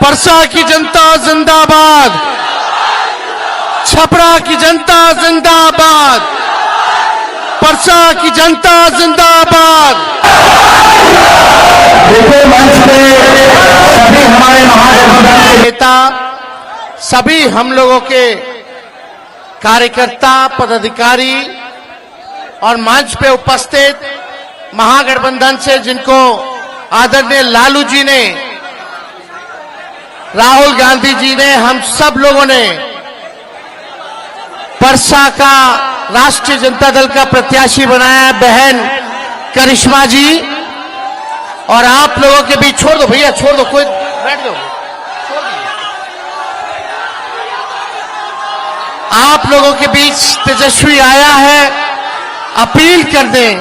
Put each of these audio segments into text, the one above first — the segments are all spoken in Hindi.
परसा की जनता जिंदाबाद, छपरा की जनता जिंदाबाद, परसा की जनता जिंदाबाद। देखो मंच पे सभी हमारे महागठबंधन के नेता, सभी हम लोगों के कार्यकर्ता, पदाधिकारी और मंच पे उपस्थित महागठबंधन से जिनको आदरणीय लालू जी ने, राहुल गांधी जी ने, हम सब लोगों ने परसा का राष्ट्रीय जनता दल का प्रत्याशी बनाया बहन करिश्मा जी। और आप लोगों के बीच, छोड़ दो भैया, छोड़ दो, कोई बैठ दो, आप लोगों के बीच तेजस्वी आया है अपील कर दें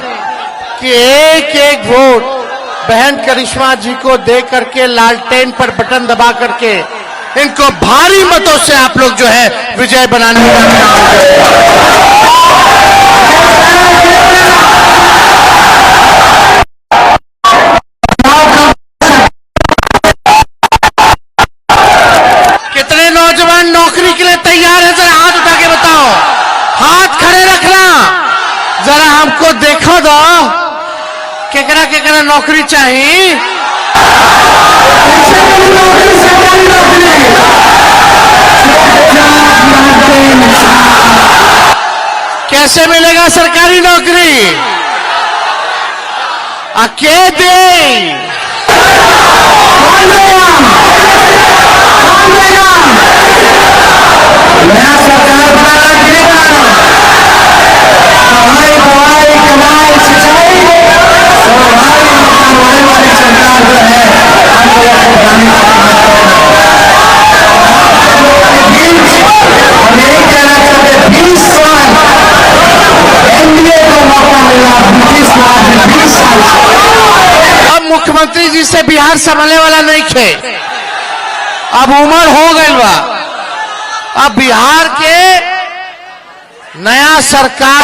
कि एक एक वोट बहन करिश्मा जी को दे करके लालटेन पर बटन दबा करके इनको भारी मतों से आप लोग जो है विजय बनाने का कितने नौजवान नौकरी के लिए तैयार है? जरा हाथ उठा के बताओ, हाथ खड़े रखना, जरा हमको देखो दो केकरा केकरा नौकरी चाहिए। कैसे मिलेगा सरकारी नौकरी? अके दे नया सरकार बनाना गिरेगा, कमाई दवाई कमाई सिंचाई हमारी मकान होने वाली सरकार जो है हम लोगों को बनाने हम यही कहना चाहते 20 साल एनडीए को मौका मिला, 20 साल। अब मुख्यमंत्री जी से बिहार संभालने वाला नहीं थे, अब उम्र हो गई बा, अब बिहार के नया सरकार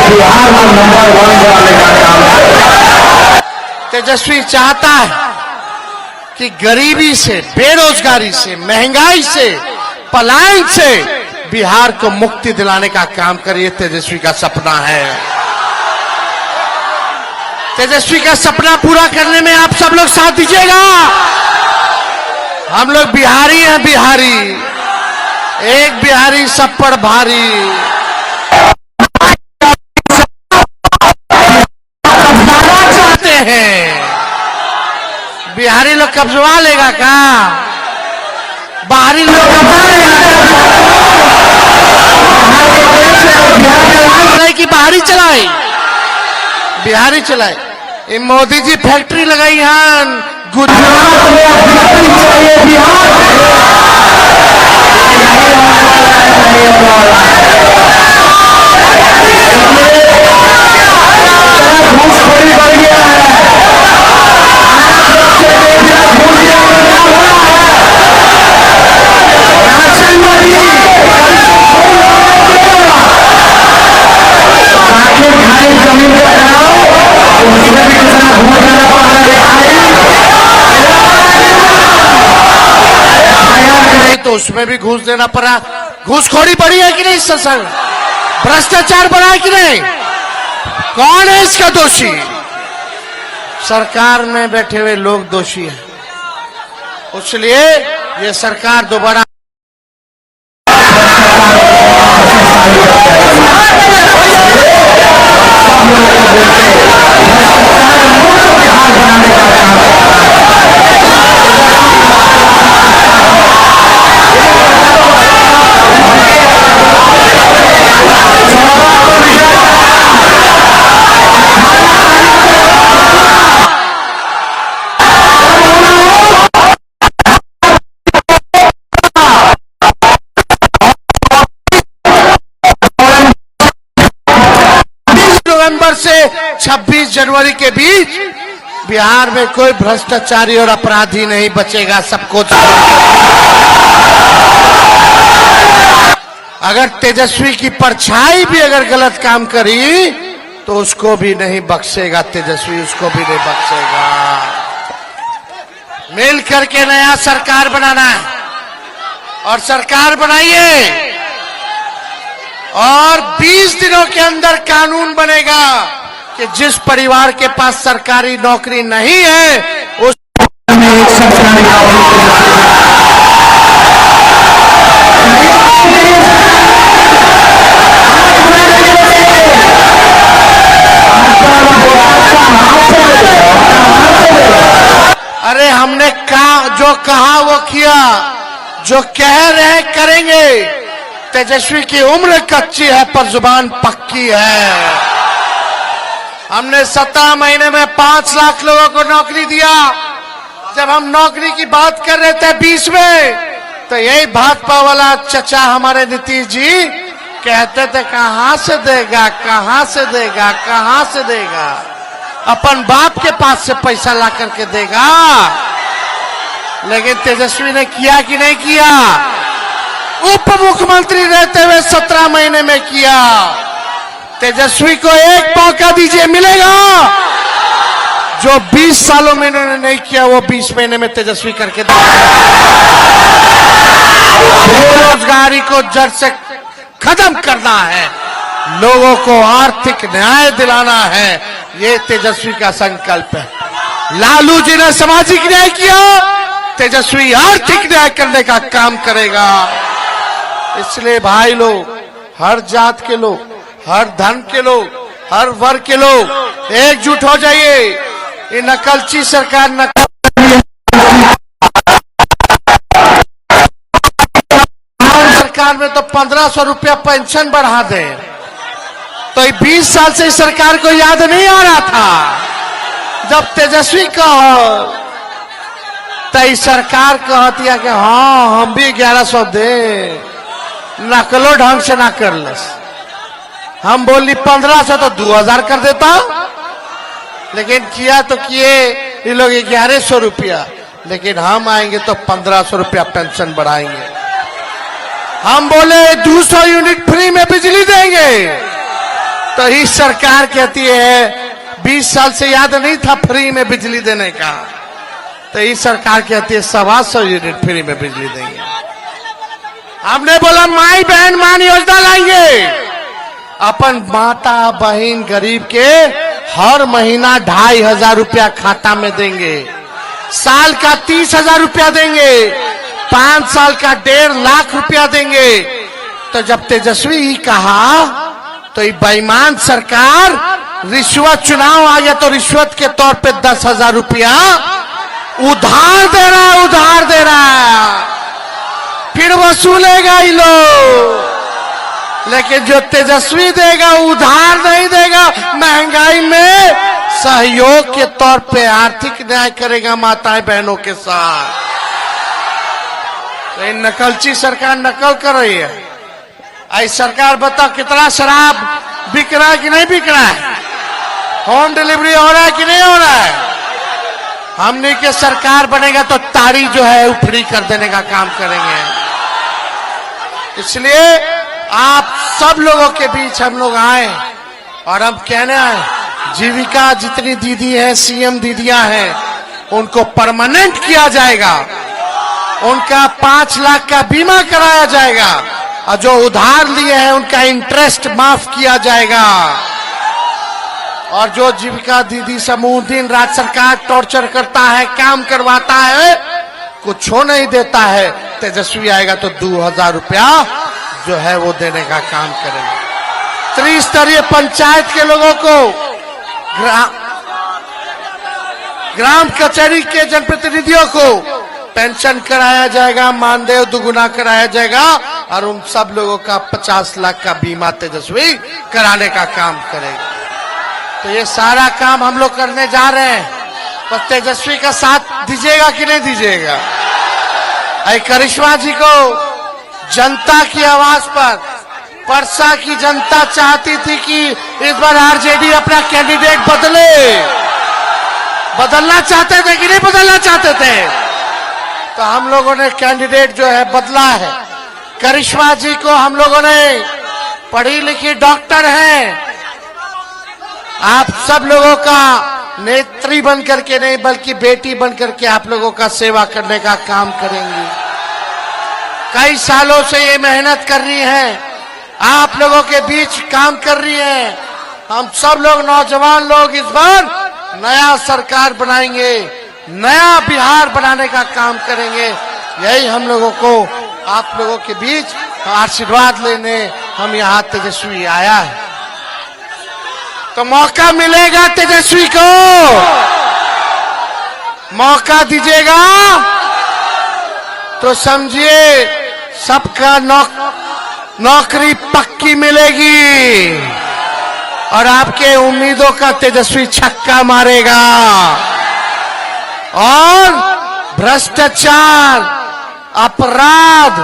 बिहार में नंबर 1 वाले का काम। तेजस्वी चाहता है कि गरीबी से, बेरोजगारी से, महंगाई से, पलायन से बिहार को मुक्ति दिलाने का काम करिए। तेजस्वी का सपना है। तेजस्वी का सपना पूरा करने में आप सब लोग साथ दीजिएगा। हम लोग बिहारी हैं, बिहारी, एक बिहारी सब पर भारी। चाहते हैं बिहारी लोग कब्जवा लेगा क्या? बाहरी लोग कब्जा लेगा कि बाहरी चलाए? बिहारी चलाए। ये मोदी जी फैक्ट्री लगाई हैं गुजरात तो उसमें भी घूस देना पड़ा। घूसखोरी बढ़ी है कि नहीं? सत्संग भ्रष्टाचार बढ़ा है कि नहीं? कौन है इसका दोषी? सरकार में बैठे हुए लोग दोषी हैं। इसलिए ये सरकार दोबारा नवंबर से 26 जनवरी के बीच बिहार में कोई भ्रष्टाचारी और अपराधी नहीं बचेगा। सबको अगर तेजस्वी की परछाई भी अगर गलत काम करी तो उसको भी नहीं बख्शेगा। तेजस्वी उसको भी नहीं बख्शेगा। मिल करके नया सरकार बनाना है और सरकार बनाइए और 20 दिनों के अंदर कानून बनेगा कि जिस परिवार के पास सरकारी नौकरी नहीं है उस में एक सरकारी अरे हमने जो कहा वो किया, जो कह रहे करेंगे। तेजस्वी की उम्र कच्ची है पर जुबान पक्की है। हमने 17 महीने में 5 लाख लोगों को नौकरी दिया। जब हम नौकरी की बात कर रहे थे 20 में, तो यही भाजपा वाला चचा हमारे नीतीश जी कहते थे कहां से देगा, कहां से देगा, कहां से देगा, अपन बाप के पास से पैसा ला करके देगा। लेकिन तेजस्वी ने किया कि नहीं किया? उप मुख्यमंत्री रहते हुए 17 महीने में किया। तेजस्वी को एक मौका दीजिए, मिलेगा। जो 20 सालों में इन्होंने नहीं किया वो 20 महीने में तेजस्वी करके बेरोजगारी को जड़ से खत्म करना है, लोगों को आर्थिक न्याय दिलाना है, ये तेजस्वी का संकल्प है। लालू जी ने सामाजिक न्याय किया, तेजस्वी आर्थिक न्याय करने का काम करेगा। इसलिए भाई लोग, हर जात के लोग, हर धर्म के लोग, हर वर्ग के लोग एकजुट हो जाइए। ये नकलची सरकार सरकार में तो 1500 रुपया पेंशन बढ़ा दे, तो 20 साल से सरकार को याद नहीं आ रहा था। जब तेजस्वी कहो तो सरकार कहती है कि हाँ हम भी 1100 दे, नकलो ढंग से ना कर लस। हम बोली 1500 तो 2000 कर देता, लेकिन किया तो किए ये लोग 1100 रुपया, लेकिन हम आएंगे तो 1500 रुपया पेंशन बढ़ाएंगे। हम बोले 200 यूनिट फ्री में बिजली देंगे, तो ही सरकार कहती है 20 साल से याद नहीं था फ्री में बिजली देने का, तो ही सरकार कहती है 125 यूनिट फ्री में बिजली देंगे। हमने बोला माई बहन मान योजना लाएंगे, अपन माता बहन गरीब के हर महीना 2500 रुपया खाता में देंगे, साल का 30,000 रुपया देंगे, 5 साल का 1.5 लाख रुपया देंगे। तो जब तेजस्वी ही कहा तो ये बेईमान सरकार रिश्वत, चुनाव आ गया तो रिश्वत के तौर पे 10,000 रुपया उधार दे रहा है, उधार दे रहा है, फिर वसूलेगा ये लोग। लेकिन जो तेजस्वी देगा उधार नहीं देगा, महंगाई में सहयोग के तौर पे आर्थिक न्याय करेगा माताएं बहनों के साथ। तो इन नकलची सरकार नकल कर रही है। आई सरकार बताओ कितना शराब बिक रहा है कि नहीं बिक रहा है, होम डिलीवरी हो रहा है कि नहीं हो रहा है। हमने के सरकार बनेगा तो तारी जो है वो फ्री कर देने का काम करेंगे। इसलिए आप सब लोगों के बीच हम लोग आए और हम कहने आए, जीविका जितनी दीदी है, सीएम दीदियां हैं, उनको परमानेंट किया जाएगा, उनका 5 लाख का बीमा कराया जाएगा और जो उधार लिए हैं उनका इंटरेस्ट माफ किया जाएगा। और जो जीविका दीदी समूह दिन रात सरकार टॉर्चर करता है, काम करवाता है, कुछ हो नहीं देता है, तेजस्वी आएगा तो 2000 रुपया जो है वो देने का काम करेगा। त्रिस्तरीय पंचायत के लोगों को ग्राम कचहरी के जनप्रतिनिधियों को पेंशन कराया जाएगा, मानदेय दुगुना कराया जाएगा और उन सब लोगों का 50 लाख का बीमा तेजस्वी कराने का काम करेगा। तो ये सारा काम हम लोग करने जा रहे हैं, तो तेजस्वी का साथ दीजिएगा कि नहीं दीजिएगा? आई करिश्मा जी को जनता की आवाज पर परसा की जनता चाहती थी कि इस बार आरजेडी अपना कैंडिडेट बदले, बदलना चाहते थे कि नहीं बदलना चाहते थे? तो हम लोगों ने कैंडिडेट जो है बदला है। करिश्मा जी को हम लोगों ने, पढ़ी लिखी डॉक्टर हैं, आप सब लोगों का नेत्री बन करके नहीं बल्कि बेटी बन करके आप लोगों का सेवा करने का काम करेंगी। कई सालों से ये मेहनत कर रही हैं, आप लोगों के बीच काम कर रही हैं। हम सब लोग नौजवान लोग इस बार नया सरकार बनाएंगे, नया बिहार बनाने का काम करेंगे। यही हम लोगों को आप लोगों के बीच आशीर्वाद लेने हम यहाँ तेजस्वी आया है। तो मौका मिलेगा तेजस्वी को, मौका दीजिएगा तो समझिए सबका नौकरी पक्की मिलेगी और आपके उम्मीदों का तेजस्वी छक्का मारेगा और भ्रष्टाचार अपराध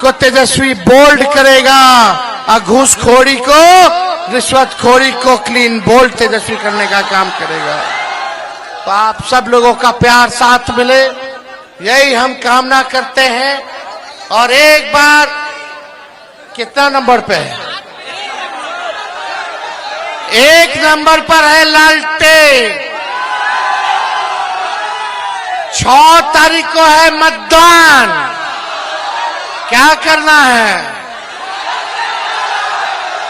को तेजस्वी बोल्ड करेगा और घूसखोरी को रिश्वतखोरी को क्लीन बोल्ड तेजस्वी करने का काम करेगा। तो आप सब लोगों का प्यार साथ मिले, यही हम कामना करते हैं। और एक बार कितना नंबर पे है? 1 नंबर पर है लालटेन। 6 तारीख को है मतदान। क्या करना है?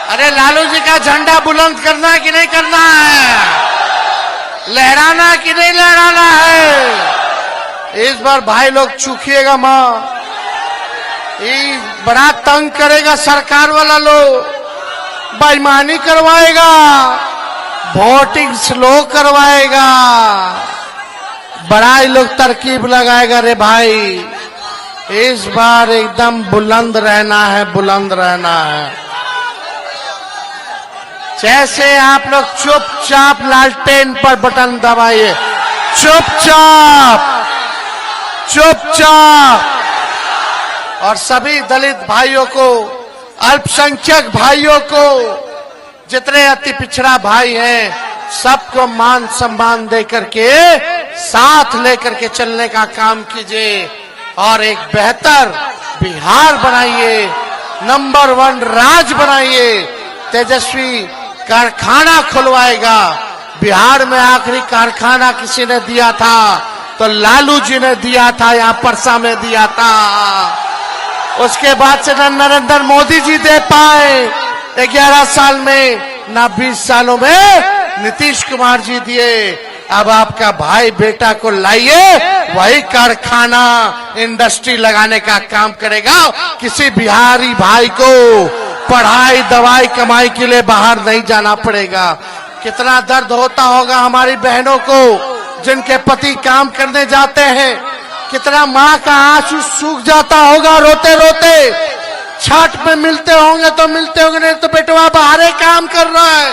अरे लालू जी का झंडा बुलंद करना है कि नहीं करना है? लहराना कि नहीं लहराना है? इस बार भाई लोग चूकिएगा मां, ये बड़ा तंग करेगा सरकार वाला लोग, बेईमानी करवाएगा, वोटिंग स्लो करवाएगा, बड़ा ही लोग तरकीब लगाएगा। रे भाई इस बार एकदम बुलंद रहना है, बुलंद रहना है। जैसे आप लोग चुपचाप लालटेन पर बटन दबाइए, चुपचाप चुपचाप। और सभी दलित भाइयों को, अल्पसंख्यक भाइयों को, जितने अति पिछड़ा भाई हैं, सबको मान सम्मान दे करके साथ लेकर के चलने का काम कीजिए और एक बेहतर बिहार बनाइए, नंबर 1 राज बनाइए। तेजस्वी कारखाना खुलवाएगा। बिहार में आखिरी कारखाना किसी ने दिया था तो लालू जी ने दिया था, यहाँ परसा में दिया था। उसके बाद से न नरेंद्र मोदी जी दे पाए 11 साल में, न 20 सालों में नीतीश कुमार जी दिए। अब आपका भाई बेटा को लाइए, वही कारखाना इंडस्ट्री लगाने का काम करेगा। किसी बिहारी भाई को पढ़ाई दवाई कमाई के लिए बाहर नहीं जाना पड़ेगा। कितना दर्द होता होगा हमारी बहनों को जिनके पति काम करने जाते हैं, कितना माँ का आंसू सूख जाता होगा रोते रोते। छठ में मिलते होंगे तो मिलते होंगे, नहीं तो बेटवा बाहर काम कर रहा है,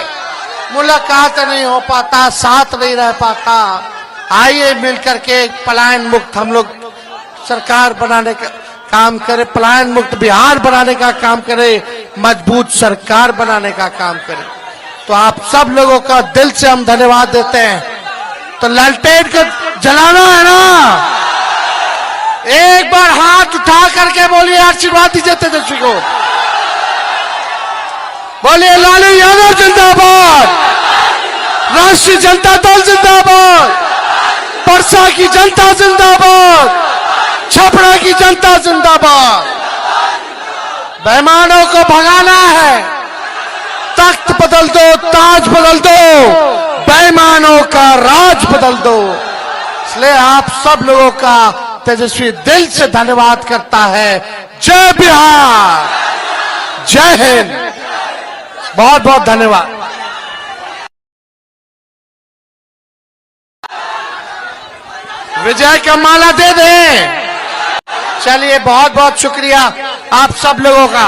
मुलाकात नहीं हो पाता, साथ नहीं रह पाता। आइए मिलकर के पलायन मुक्त हम लोग सरकार बनाने का काम करें, पलायन मुक्त बिहार बनाने का काम करें, मजबूत सरकार बनाने का काम करें। तो आप सब लोगों का दिल से हम धन्यवाद देते हैं। तो लालटेन को जलाना है ना, एक बार हाथ उठा करके बोलिए, आशीर्वाद दीजिए तेजस्वी को। बोलिए लालू यादव जिंदाबाद, राष्ट्रीय जनता दल जिंदाबाद, परसा की जनता जिंदाबाद, छपरा की जनता जिंदाबाद। बेईमानों को भगाना है, तख्त बदल दो, ताज बदल दो, बेईमानों का राज बदल दो। इसलिए आप सब लोगों का तेजस्वी दिल से धन्यवाद करता है। जय बिहार, जय हिंद, बहुत बहुत धन्यवाद। विजय का माला दे दें। चलिए बहुत बहुत शुक्रिया आप सब लोगों का।